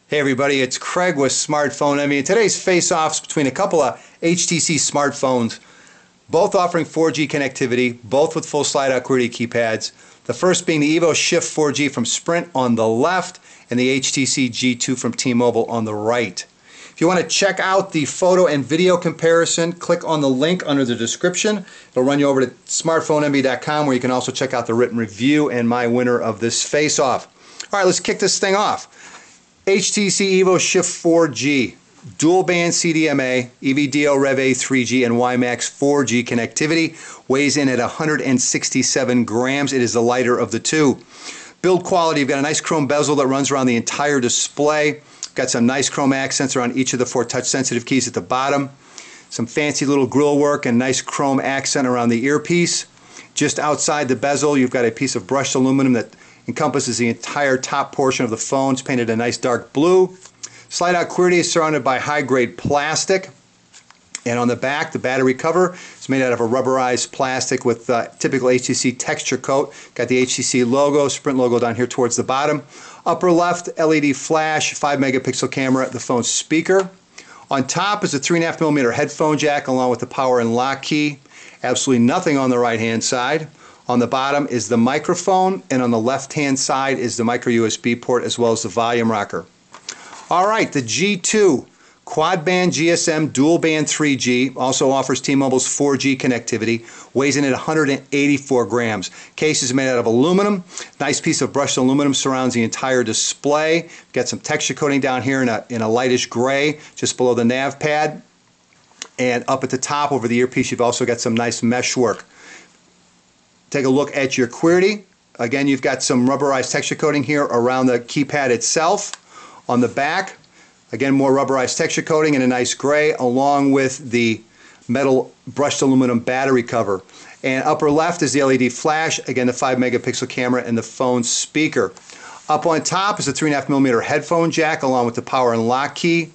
Hey everybody, it's Craig with Smartphone Envy, and today's face-offs between a couple of HTC smartphones, both offering 4G connectivity, both with full slide-out QWERTY keypads. The first being the EVO Shift 4G from Sprint on the left, and the HTC G2 from T-Mobile on the right. If you want to check out the photo and video comparison, click on the link under the description. It'll run you over to smartphoneenvy.com, where you can also check out the written review and my winner of this face-off. All right, let's kick this thing off. HTC EVO Shift 4G, dual band CDMA, EVDO Rev A 3G, and WiMAX 4G connectivity. Weighs in at 167 grams. It is the lighter of the two. Build quality, you've got a nice chrome bezel that runs around the entire display. Got some nice chrome accents around each of the 4 touch-sensitive keys at the bottom. Some fancy little grill work and nice chrome accent around the earpiece. Just outside the bezel, you've got a piece of brushed aluminum that encompasses the entire top portion of the phone. It's painted a nice dark blue. Slide-out QWERTY is surrounded by high-grade plastic. And on the back, the battery cover is made out of a rubberized plastic with typical HTC texture coat. Got the HTC logo, Sprint logo down here towards the bottom. Upper left, LED flash, 5-megapixel camera, the phone's speaker. On top is a 3.5mm headphone jack along with the power and lock key. Absolutely nothing on the right-hand side. On the bottom is the microphone, and on the left-hand side is the micro USB port as well as the volume rocker. All right, the G2, quad-band GSM dual-band 3G, also offers T-Mobile's 4G connectivity, weighs in at 184 grams. Case is made out of aluminum. Nice piece of brushed aluminum surrounds the entire display. Got some texture coating down here in a lightish gray, just below the nav pad. And up at the top over the earpiece, you've also got some nice mesh work. Take a look at your QWERTY. Again, you've got some rubberized texture coating here around the keypad itself. On the back, again, more rubberized texture coating in a nice gray, along with the metal brushed aluminum battery cover. And upper left is the LED flash, again, the 5-megapixel camera and the phone speaker. Up on top is a 3.5mm headphone jack, along with the power and lock key.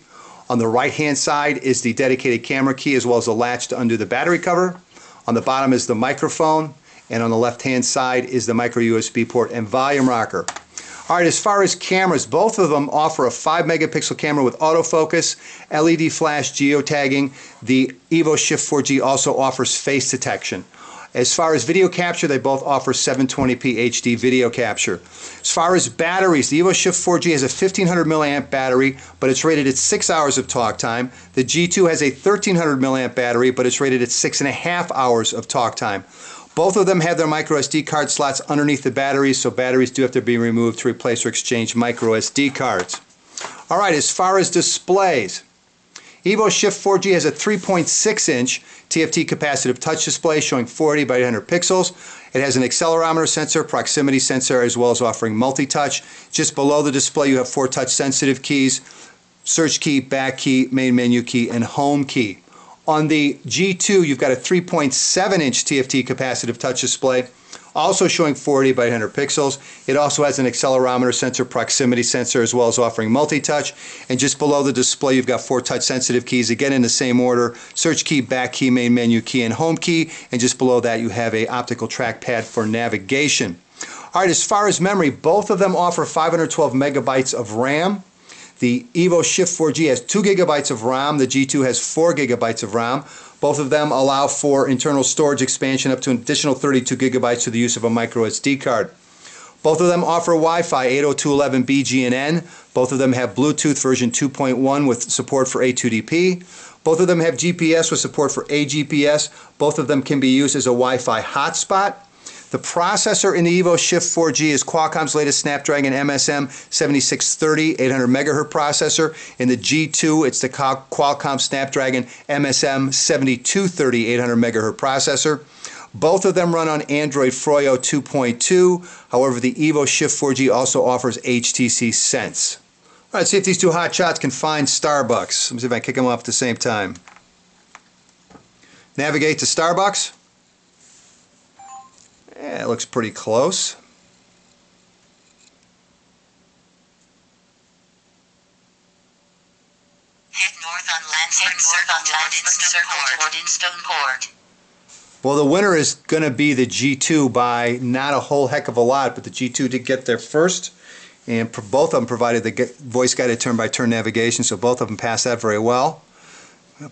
On the right-hand side is the dedicated camera key, as well as the latch to undo the battery cover. On the bottom is the microphone. And on the left-hand side is the micro USB port and volume rocker. All right, as far as cameras, both of them offer a 5-megapixel camera with autofocus, LED flash geotagging. The EVO Shift 4G also offers face detection. As far as video capture, they both offer 720p HD video capture. As far as batteries, the EVO Shift 4G has a 1500 milliamp battery, but it's rated at 6 hours of talk time. The G2 has a 1300 milliamp battery, but it's rated at 6.5 hours of talk time. Both of them have their micro SD card slots underneath the batteries, so batteries do have to be removed to replace or exchange micro SD cards. All right, as far as displays, EVO Shift 4G has a 3.6-inch TFT capacitive touch display showing 480 by 800 pixels. It has an accelerometer sensor, proximity sensor, as well as offering multi-touch. Just below the display, you have 4 touch-sensitive keys: search key, back key, main menu key, and home key. On the G2, you've got a 3.7-inch TFT capacitive touch display, also showing 480 by 800 pixels. It also has an accelerometer sensor, proximity sensor, as well as offering multi-touch. And just below the display, you've got 4 touch-sensitive keys, again in the same order: search key, back key, main menu key, and home key. And just below that, you have an optical trackpad for navigation. All right, as far as memory, both of them offer 512 megabytes of RAM. The EVO Shift 4G has 2 gigabytes of RAM. The G2 has 4 gigabytes of RAM. Both of them allow for internal storage expansion up to an additional 32 gigabytes through the use of a micro SD card. Both of them offer Wi-Fi 802.11b, G, and N. Both of them have Bluetooth version 2.1 with support for A2DP. Both of them have GPS with support for AGPS. Both of them can be used as a Wi-Fi hotspot. The processor in the EVO Shift 4G is Qualcomm's latest Snapdragon MSM 7630 800 MHz processor. In the G2, it's the Qualcomm Snapdragon MSM 7230 800 MHz processor. Both of them run on Android Froyo 2.2. However, the EVO Shift 4G also offers HTC Sense. All right, let's see if these two hotshots can find Starbucks. Let me see if I can kick them off at the same time. Navigate to Starbucks. Yeah, it looks pretty close. Head north on Lansing toward Stoneport. Well, the winner is going to be the G2 by not a whole heck of a lot, but the G2 did get there first. and both of them provided the voice-guided turn-by-turn navigation, so both of them passed that very well.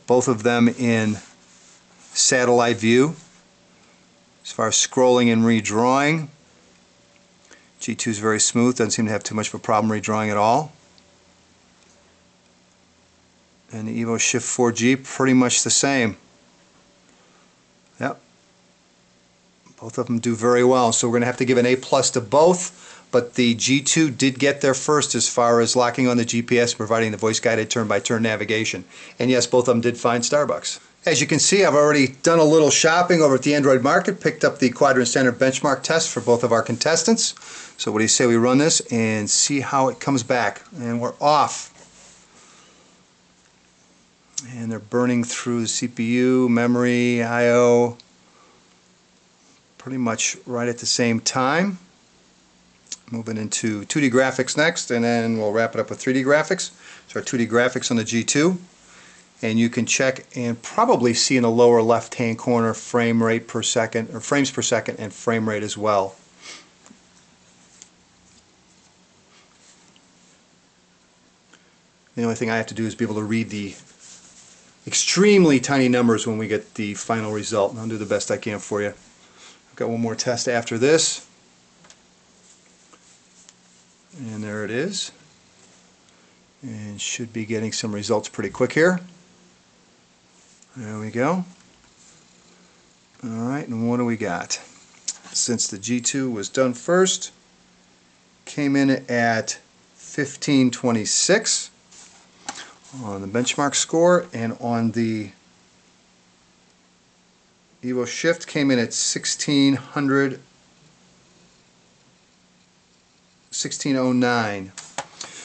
Both of them in satellite view. As far as scrolling and redrawing, G2 is very smooth, doesn't seem to have too much of a problem redrawing at all. And the EVO Shift 4G, pretty much the same. Yep. Both of them do very well, so we're going to have to give an A+ to both, but the G2 did get there first as far as locking on the GPS, providing the voice-guided turn-by-turn navigation. And yes, both of them did find Starbucks. As you can see, I've already done a little shopping over at the Android market, picked up the Quadrant Standard benchmark test for both of our contestants. So what do you say we run this and see how it comes back? And we're off. And they're burning through the CPU, memory, I/O, pretty much right at the same time. Moving into 2D graphics next, and then we'll wrap it up with 3D graphics. So our 2D graphics on the G2. And you can check and probably see in the lower left hand corner frame rate per second, or frames per second, and frame rate as well. The only thing I have to do is be able to read the extremely tiny numbers when we get the final result, and I'll do the best I can for you. I've got one more test after this, and there it is, and should be getting some results pretty quick here. There we go. Alright, and what do we got? Since the G2 was done first, came in at 1526 on the benchmark score, and on the EVO Shift came in at 1609.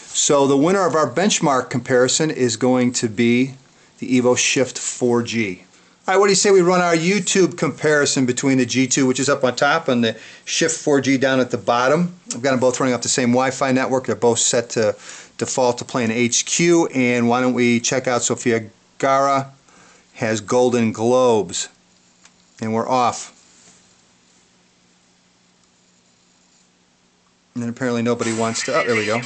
So the winner of our benchmark comparison is going to be the EVO Shift 4G. Alright, what do you say we run our YouTube comparison between the G2, which is up on top, and the Shift 4G down at the bottom? I've got them both running off the same Wi-Fi network. They're both set to default to play in HQ, and why don't we check out Sofia Gara has Golden Globes, and we're off. And then apparently nobody wants to, oh, there we go.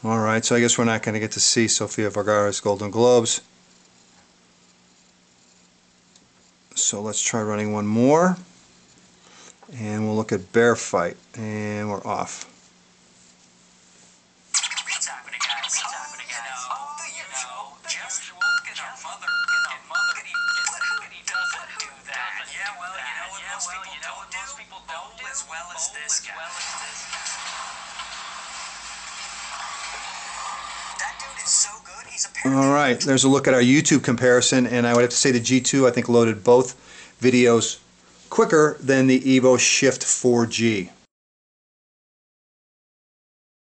Alright, so I guess we're not going to get to see Sofia Vergara's Golden Globes. So let's try running one more. And we'll look at Bear Fight. And we're off. What's happening, guys? What's happening, guys? Oh, the usual. Just look at our mother. He doesn't do that. Yeah, well, you know what most people don't do as well as this guy. Alright, there's a look at our YouTube comparison, and I would have to say the G2 I think loaded both videos quicker than the EVO Shift 4G.